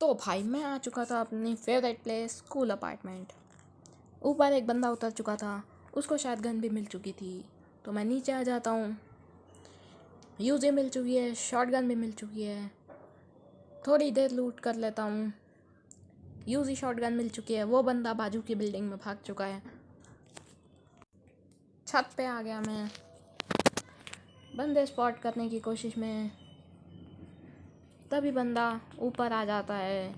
तो भाई मैं आ चुका था अपनी फेवरेट प्लेस स्कूल अपार्टमेंट। ऊपर एक बंदा उतर चुका था, उसको शायद गन भी मिल चुकी थी। तो मैं नीचे आ जाता हूँ। यूज़ी मिल चुकी है, शॉट गन भी मिल चुकी है। थोड़ी देर लूट कर लेता हूँ। यूज़ी शॉट गन मिल चुकी है। वो बंदा बाजू की बिल्डिंग में भाग चुका है। छत पे आ गया मैं बंदे स्पॉट करने की कोशिश में। तभी बंदा ऊपर आ जाता है।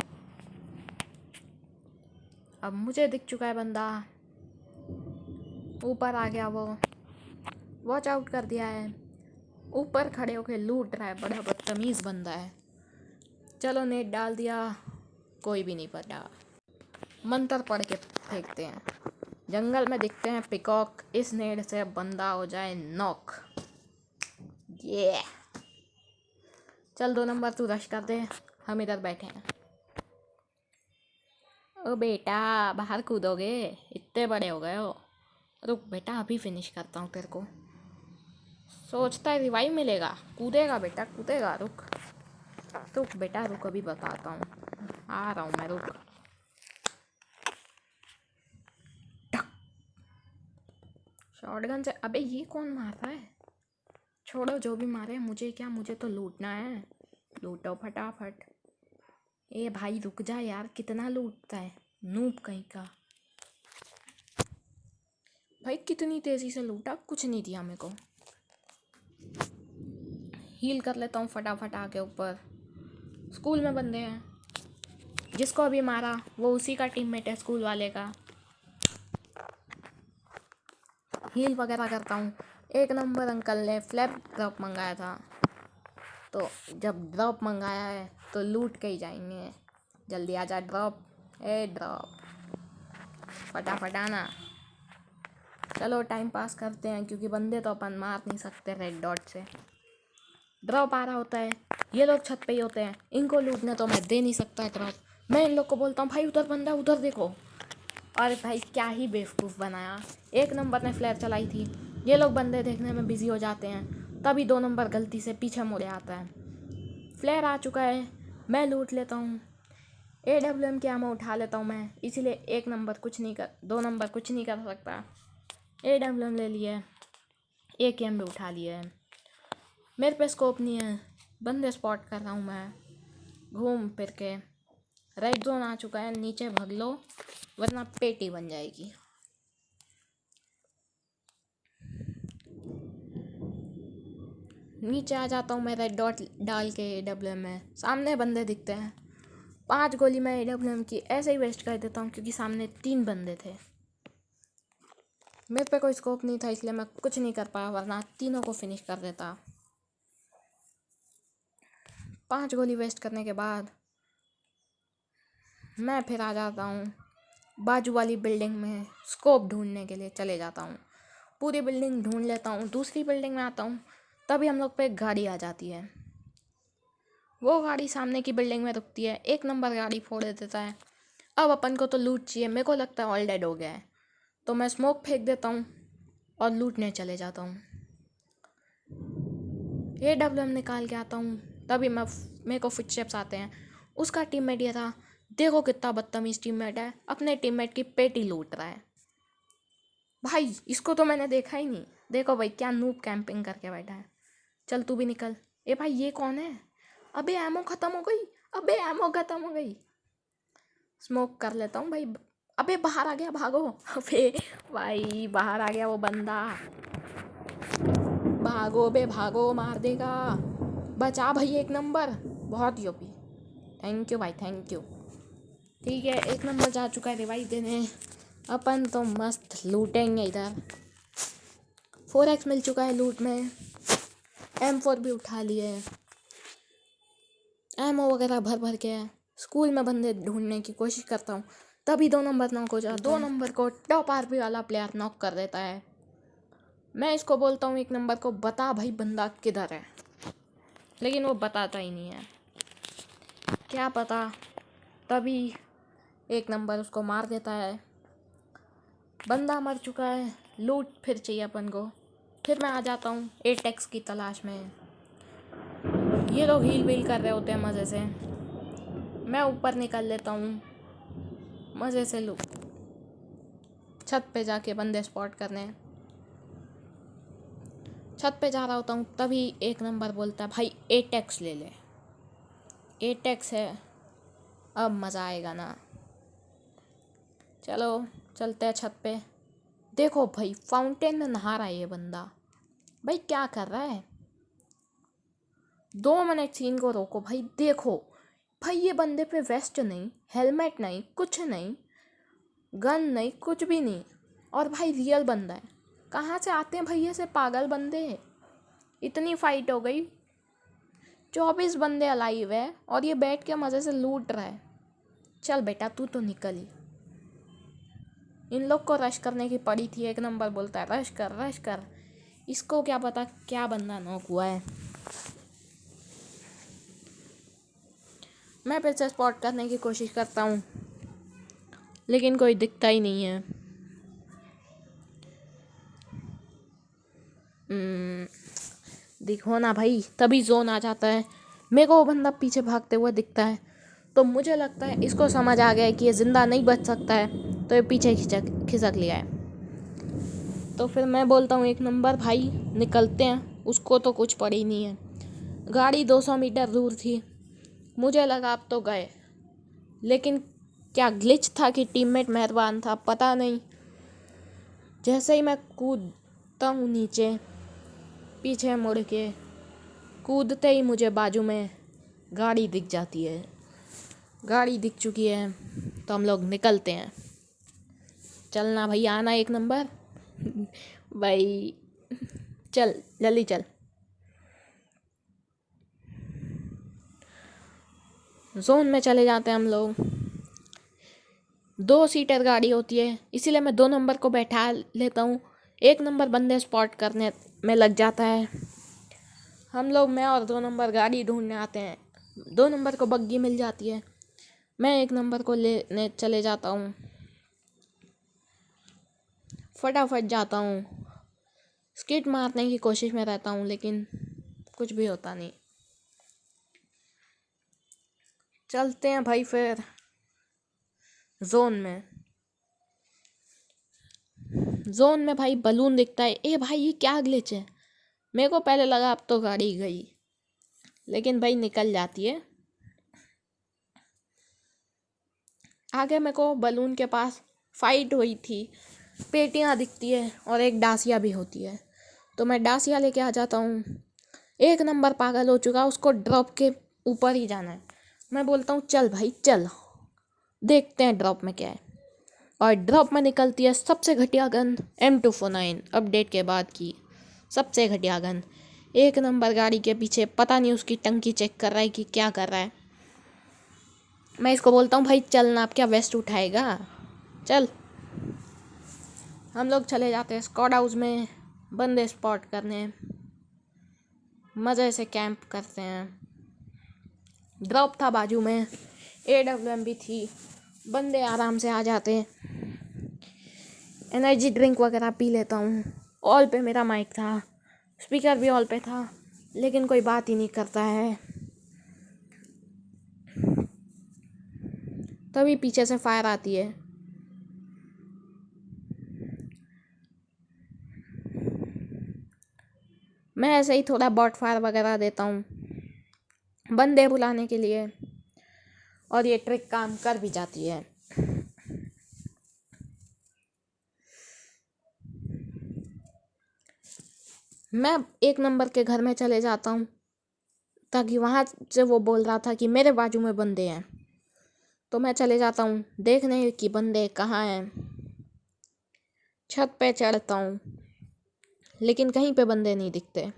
अब मुझे दिख चुका है बंदा, ऊपर आ गया। वो वॉच आउट कर दिया है, ऊपर खड़े होके लूट रहा है। बड़ा बदतमीज़ बंदा है। चलो नेट डाल दिया, कोई भी नहीं पड़ा। मंत्र पढ़ के फेंकते हैं। जंगल में दिखते हैं पिकॉक। इस नेट से बंदा हो जाए नॉक। ये चल 2 नंबर तू रश कर दे, हम इधर बैठे हैं। ओ बेटा बाहर कूदोगे, इतने बड़े हो गए हो। रुक बेटा अभी फिनिश करता हूँ तेरे को। सोचता है रिवाइव मिलेगा, कूदेगा बेटा कूदेगा। रुक रुक बेटा रुक, अभी बताता हूँ। आ रहा हूँ मैं, रुक। शॉटगन से अबे ये कौन मार रहा है? छोड़ो जो भी मारे, मुझे क्या, मुझे तो लूटना है। लूटो फटाफट। ए भाई रुक जा यार, कितना लूटता है नूब कहीं का। भाई कितनी तेज़ी से लूटा, कुछ नहीं दिया मेरे को। हील कर लेता हूँ फटाफट आके ऊपर। स्कूल में बंदे हैं, जिसको अभी मारा वो उसी का टीममेट है स्कूल वाले का। हील वगैरह करता हूँ। 1 नंबर अंकल ने फ्लैप ड्रॉप मंगाया था, तो जब ड्रॉप मंगाया है तो लूट के ही जाएंगे। जल्दी आ जा ड्रॉप। ए ड्रॉप फटाफट आना। चलो टाइम पास करते हैं, क्योंकि बंदे तो अपन मार नहीं सकते रेड डॉट से। ड्रॉप आ रहा होता है, ये लोग छत पे ही होते हैं। इनको लूटने तो मैं दे नहीं सकता ड्रॉप। मैं इन लोग को बोलता हूँ भाई उधर बंदा, उधर देखो। और भाई क्या ही बेवकूफ़ बनाया। 1 नंबर ने फ्लैर चलाई थी। ये लोग बंदे देखने में बिजी हो जाते हैं, तभी 2 नंबर गलती से पीछे मुड़े आता है। फ्लैर आ चुका है, मैं लूट लेता हूँ। AWM की आमो उठा लेता हूँ मैं, इसीलिए 1 नंबर कुछ नहीं कर, 2 नंबर कुछ नहीं कर सकता। AWM ले लिए, AKM भी उठा लिए। मेरे पे स्कोप नहीं है, बंदे स्पॉट कर रहा हूँ मैं घूम फिर के। रेड जोन आ चुका है, नीचे भाग लो वरना पेटी बन जाएगी। नीचे आ जाता हूँ मैं रेड डॉट डाल के AWM में। सामने बंदे दिखते हैं, 5 गोली मैं AWM की ऐसे ही वेस्ट कर देता हूँ, क्योंकि सामने 3 बंदे थे। मेरे पे कोई स्कोप नहीं था, इसलिए मैं कुछ नहीं कर पाया, वरना तीनों को फिनिश कर देता। 5 गोली वेस्ट करने के बाद मैं फिर आ जाता हूँ बाजू वाली बिल्डिंग में। स्कोप ढूंढने के लिए चले जाता हूँ, पूरी बिल्डिंग ढूंढ लेता हूँ। दूसरी बिल्डिंग में आता हूँ, तभी हम लोग पे एक गाड़ी आ जाती है। वो गाड़ी सामने की बिल्डिंग में रुकती है, 1 नंबर गाड़ी फोड़ देता है। अब अपन को तो लूट चाहिए, मेरे को लगता है ऑल डेड हो गया है, तो मैं स्मोक फेंक देता हूँ और लूटने चले जाता हूँ। AWM निकाल के आता हूँ, तभी मेरे को फुटस्टेप्स आते हैं। उसका टीममेट ये था। देखो कितना बदतमीज टीममेट है, अपने टीममेट की पेटी लूट रहा है। भाई इसको तो मैंने देखा ही नहीं। देखो भाई क्या नूब कैंपिंग करके बैठा है। चल तू भी निकल। ए भाई ये कौन है? अबे एमो ख़त्म हो गई, अबे एमो ख़त्म हो गई। स्मोक कर लेता हूँ भाई। अबे बाहर आ गया, भागो। अबे भाई बाहर आ गया वो बंदा, भागो बे भागो, मार देगा। बचा भाई 1 नंबर, बहुत यूपी। थैंक यू भाई थैंक यू। ठीक है 1 नंबर जा चुका है रिवाइव देने। अपन तो मस्त लूटेंगे इधर। 4x मिल चुका है लूट में। M4 भी उठा लिए, एमओ वगैरह भर भर के। स्कूल में बंदे ढूंढने की कोशिश करता हूँ, तभी 2 नंबर नॉक हो जाता है। 2 नंबर को टॉप RP वाला प्लेयर नॉक कर देता है। मैं इसको बोलता हूँ 1 नंबर को, बता भाई बंदा किधर है, लेकिन वो बताता ही नहीं है। क्या पता, तभी 1 नंबर उसको मार देता है। बंदा मर चुका है, लूट फिर चाहिए अपन को। फिर मैं आ जाता हूँ 8x की तलाश में। ये लोग हील वील कर रहे होते हैं मज़े से। मैं ऊपर निकल लेता हूँ मज़े से। लो छत पे जाके बंदे स्पॉट करने। छत पे जा रहा होता हूँ तभी एक नंबर बोलता है भाई एटेक्स ले ले। एटेक्स है, अब मज़ा आएगा ना। चलो चलते हैं छत पे। देखो भाई फाउंटेन में नहा रहा है ये बंदा। भाई क्या कर रहा है? 2 मिनट सीन को रोको भाई। देखो भाई ये बंदे पे वेस्ट नहीं, हेलमेट नहीं, कुछ नहीं, गन नहीं, कुछ भी नहीं। और भाई रियल बंदा है। कहाँ से आते हैं भाई ऐसे पागल बंदे? इतनी फाइट हो गई, 24 बंदे अलाइव है और ये बैठ के मज़े से लूट रहा है। चल बेटा तू तो निकल ही। इन लोग को रश करने की पड़ी थी। एक नंबर बोलता है रश कर रश कर। इसको क्या पता क्या बंदा नॉक हुआ है। मैं फिर से स्पॉट करने की कोशिश करता हूँ लेकिन कोई दिखता ही नहीं है। दिखो ना भाई, तभी जोन आ जाता है। मेरे को वो बंदा पीछे भागते हुए दिखता है तो मुझे लगता है इसको समझ आ गया है कि ये ज़िंदा नहीं बच सकता है, तो ये पीछे खिसक लिया है। तो फिर मैं बोलता हूँ एक नंबर भाई निकलते हैं। उसको तो कुछ पड़ी नहीं है। गाड़ी 200 मीटर दूर थी। मुझे लगा अब तो गए, लेकिन क्या ग्लिच था कि टीममेट मेहरबान था पता नहीं। जैसे ही मैं कूदता हूँ नीचे, पीछे मुड़ के कूदते ही मुझे बाजू में गाड़ी दिख जाती है। गाड़ी दिख चुकी है तो हम लोग निकलते हैं। चलना भाई, आना एक नंबर। भाई चल जल्दी चल। जोन में चले जाते हैं हम लोग। 2 सीटर गाड़ी होती है इसीलिए मैं 2 नंबर को बैठा लेता हूँ। 1 नंबर बंदे स्पॉट करने में लग जाता है। हम लोग, मैं और 2 नंबर गाड़ी ढूंढने आते हैं। 2 नंबर को बग्गी मिल जाती है। मैं 1 नंबर को लेने चले जाता हूँ। फटाफट जाता हूँ, स्किट मारने की कोशिश में रहता हूँ लेकिन कुछ भी होता नहीं। चलते हैं भाई फिर जोन में भाई बलून दिखता है। ए भाई ये क्या ग्लिच है? मेरे को पहले लगा अब तो गाड़ी गई, लेकिन भाई निकल जाती है। आगे मेरे को बलून के पास फाइट हुई थी, पेटियाँ दिखती है और एक डासिया भी होती है, तो मैं डासिया लेके आ जाता हूँ। 1 नंबर पागल हो चुका, उसको ड्रॉप के ऊपर ही जाना है। मैं बोलता हूँ चल भाई चल, देखते हैं ड्रॉप में क्या है। और ड्रॉप में निकलती है सबसे घटिया गन M249, अपडेट के बाद की सबसे घटिया गन। 1 नंबर गाड़ी के पीछे, पता नहीं उसकी टंकी चेक कर रहा है कि क्या कर रहा है। मैं इसको बोलता हूँ भाई चलना, अब क्या वेस्ट उठाएगा, चल। हम लोग चले जाते हैं स्क्वाड हाउस में बंदे स्पॉट करने। मज़े से कैंप करते हैं। ड्रॉप था बाजू में, AWM भी थी, बंदे आराम से आ जाते। एनर्जी ड्रिंक वगैरह पी लेता हूँ। ऑल पे मेरा माइक था, स्पीकर भी ऑल पे था, लेकिन कोई बात ही नहीं करता है। तभी पीछे से फायर आती है। मैं ऐसे ही थोड़ा बॉट फायर वगैरह देता हूँ बंदे बुलाने के लिए, और ये ट्रिक काम कर भी जाती है। मैं 1 नंबर के घर में चले जाता हूँ ताकि वहाँ से वो बोल रहा था कि मेरे बाजू में बंदे हैं, तो मैं चले जाता हूँ देखने कि बंदे कहाँ हैं। छत पे चढ़ता हूँ लेकिन कहीं पे बंदे नहीं दिखते।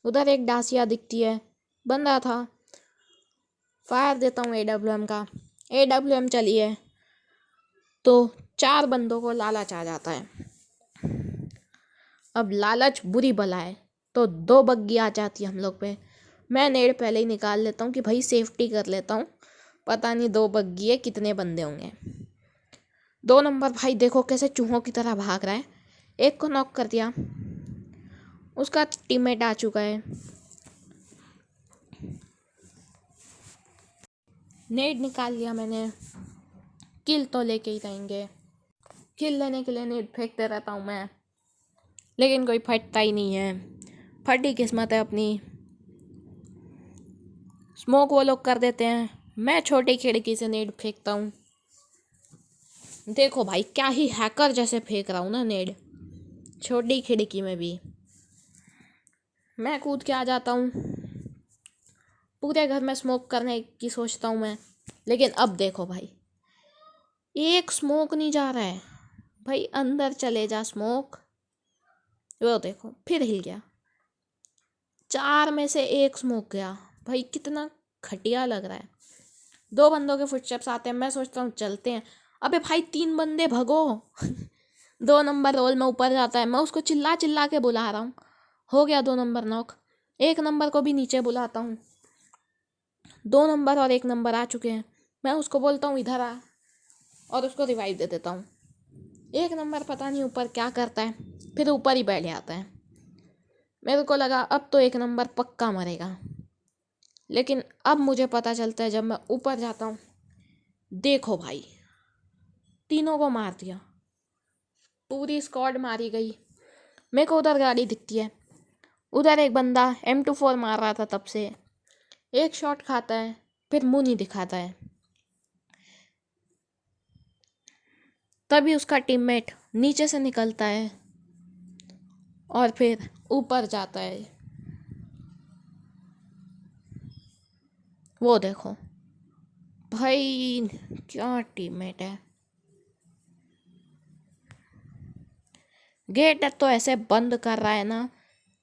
उधर एक डासिया दिखती है, बंदा था। फायर देता हूँ AWM का, AWM चली है तो 4 बंदों को लालच आ जाता है। अब लालच बुरी बला है तो 2 बग्गी आ जाती है हम लोग पे। मैं नेड पहले ही निकाल लेता हूँ कि भाई सेफ्टी कर लेता हूँ, पता नहीं 2 बग्गी है कितने बंदे होंगे। 2 नंबर भाई देखो कैसे चूहों की तरह भाग रहा है। एक को नॉक कर दिया, उसका टीममेट आ चुका है। नेड निकाल लिया मैंने। किल तो लेके ही रहेंगे। किल लेने के लिए नेड फेंकते रहता हूँ मैं, लेकिन कोई फटता ही नहीं है। फटी किस्मत है अपनी। स्मोक वो लोग कर देते हैं, मैं छोटी खिड़की से नेड फेंकता हूँ। देखो भाई, क्या ही हैकर जैसे फेंक रहा हूँ ना नेड, छोटी खिड़की में भी। मैं कूद के आ जाता हूँ। पूरे घर में स्मोक करने की सोचता हूँ मैं, लेकिन अब देखो भाई, एक स्मोक नहीं जा रहा है। भाई अंदर चले जा स्मोक। वो देखो फिर हिल गया। 4 में से 1 स्मोक गया। भाई कितना घटिया लग रहा है। 2 बंदों के फुटस्टेप्स आते हैं, मैं सोचता हूँ चलते हैं। अबे भाई 3 बंदे भगो। 2 नंबर रोल में ऊपर जाता है, मैं उसको चिल्ला चिल्ला के बुला रहा हूँ। हो गया 2 नंबर नॉक। 1 नंबर को भी नीचे बुलाता हूँ। 2 नंबर और 1 नंबर आ चुके हैं। मैं उसको बोलता हूँ इधर आ, और उसको रिवाइव दे देता हूँ। 1 नंबर पता नहीं ऊपर क्या करता है, फिर ऊपर ही बैठ जाता है। मेरे को लगा अब तो 1 नंबर पक्का मरेगा, लेकिन अब मुझे पता चलता है जब मैं ऊपर जाता हूँ, देखो भाई तीनों को मार दिया। पूरी स्क्वाड मारी गई। मेरे को उधर गाड़ी दिखती है, उधर एक बंदा M24 मार रहा था तब से। एक शॉट खाता है, फिर मुंह नहीं दिखाता है। तभी उसका टीममेट नीचे से निकलता है और फिर ऊपर जाता है। वो देखो भाई, क्या टीममेट है। गेट तो ऐसे बंद कर रहा है ना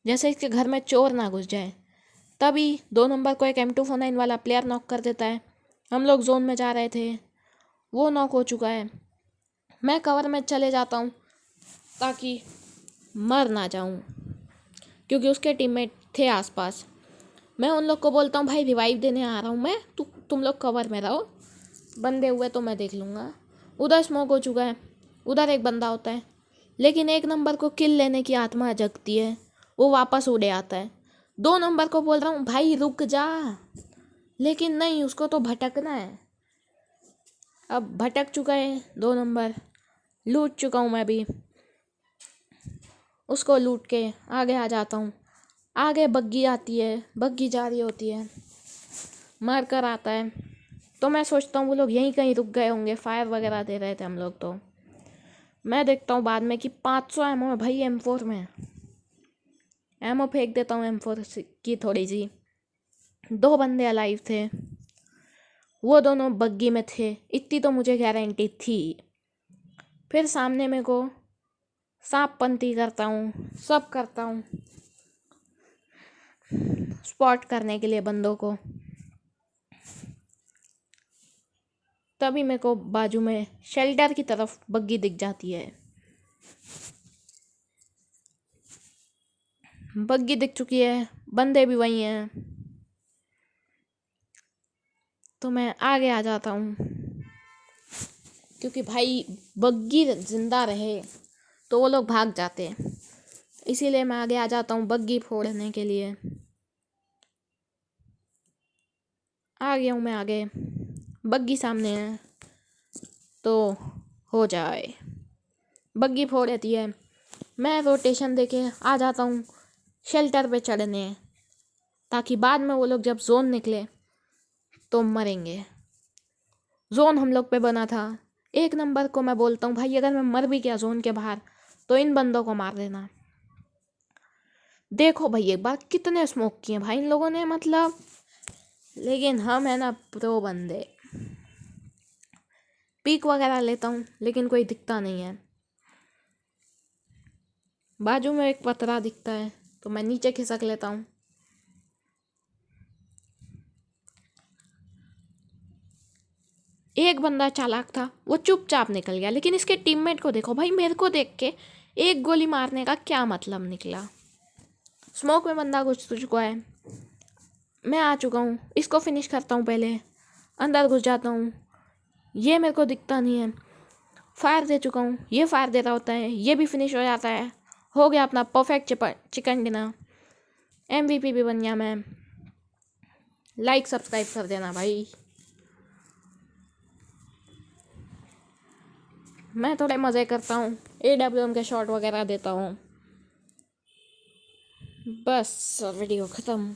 जैसे इसके घर में चोर ना घुस जाए। तभी 2 नंबर को एक M249 वाला प्लेयर नॉक कर देता है। हम लोग जोन में जा रहे थे, वो नॉक हो चुका है। मैं कवर में चले जाता हूँ ताकि मर ना जाऊँ, क्योंकि उसके टीममेट थे आसपास। मैं उन लोग को बोलता हूँ भाई रिवाइव देने आ रहा हूँ मैं, तुम लोग कवर में रहो, बंदे हुए तो मैं देख लूँगा। उधर स्मोक हो चुका है, उधर एक बंदा होता है, लेकिन 1 नंबर को किल लेने की आत्मा जगती है, वो वापस उड़े आता है। 2 नंबर को बोल रहा हूँ भाई रुक जा, लेकिन नहीं, उसको तो भटकना है। अब भटक चुका है 2 नंबर। लूट चुका हूँ मैं भी। उसको लूट के आगे आ जाता हूँ। आगे बग्गी आती है, बग्गी जा रही होती है, मार कर आता है। तो मैं सोचता हूँ वो लोग यहीं कहीं रुक गए होंगे, फायर वगैरह दे रहे थे हम लोग। तो मैं देखता हूँ बाद में कि 500 एमओ है भाई M4 में। एमओ फेंक देता हूँ M4 की थोड़ी सी। 2 बंदे अलाइव थे, वो दोनों बग्गी में थे, इतनी तो मुझे गारंटी थी। फिर सामने में को सांप पंती करता हूँ, सब करता हूँ स्पॉट करने के लिए बंदों को। तभी मेरे को बाजू में शेल्टर की तरफ बग्गी दिख जाती है। बग्गी दिख चुकी है, बंदे भी वही हैं, तो मैं आगे आ जाता हूँ। क्योंकि भाई बग्गी जिंदा रहे तो वो लोग भाग जाते हैं, इसीलिए मैं आगे आ जाता हूँ बग्गी फोड़ने के लिए। आ गया हूँ मैं आगे, बग्गी सामने है तो हो जाए। बग्गी फोड़ देती है, मैं रोटेशन देके आ जाता हूँ शेल्टर पे चढ़ने, ताकि बाद में वो लोग जब जोन निकले तो मरेंगे। जोन हम लोग पे बना था। 1 नंबर को मैं बोलता हूँ भाई अगर मैं मर भी गया जोन के बाहर तो इन बंदों को मार देना। देखो भाई एक बार कितने स्मोक किए भाई इन लोगों ने, मतलब। लेकिन हम है ना प्रो बंदे। पीक वगैरह लेता हूँ लेकिन कोई दिखता नहीं है। बाजू में एक पतरा दिखता है तो मैं नीचे खिसक लेता हूँ। एक बंदा चालाक था, वो चुपचाप निकल गया, लेकिन इसके टीममेट को देखो भाई, मेरे को देख के एक गोली मारने का क्या मतलब निकला। स्मोक में बंदा घुस चुका है, मैं आ चुका हूँ, इसको फिनिश करता हूँ पहले। अंदर घुस जाता हूँ, ये मेरे को दिखता नहीं है। फायर दे चुका हूँ, ये फायर दे रहा होता है, ये भी फिनिश हो जाता है। हो गया अपना परफेक्ट चिकन डिनर। MVP भी बन गया मैं। लाइक सब्सक्राइब कर देना भाई। मैं थोड़े मज़े करता हूँ, AWM के शॉट वगैरह देता हूँ। बस वीडियो ख़त्म।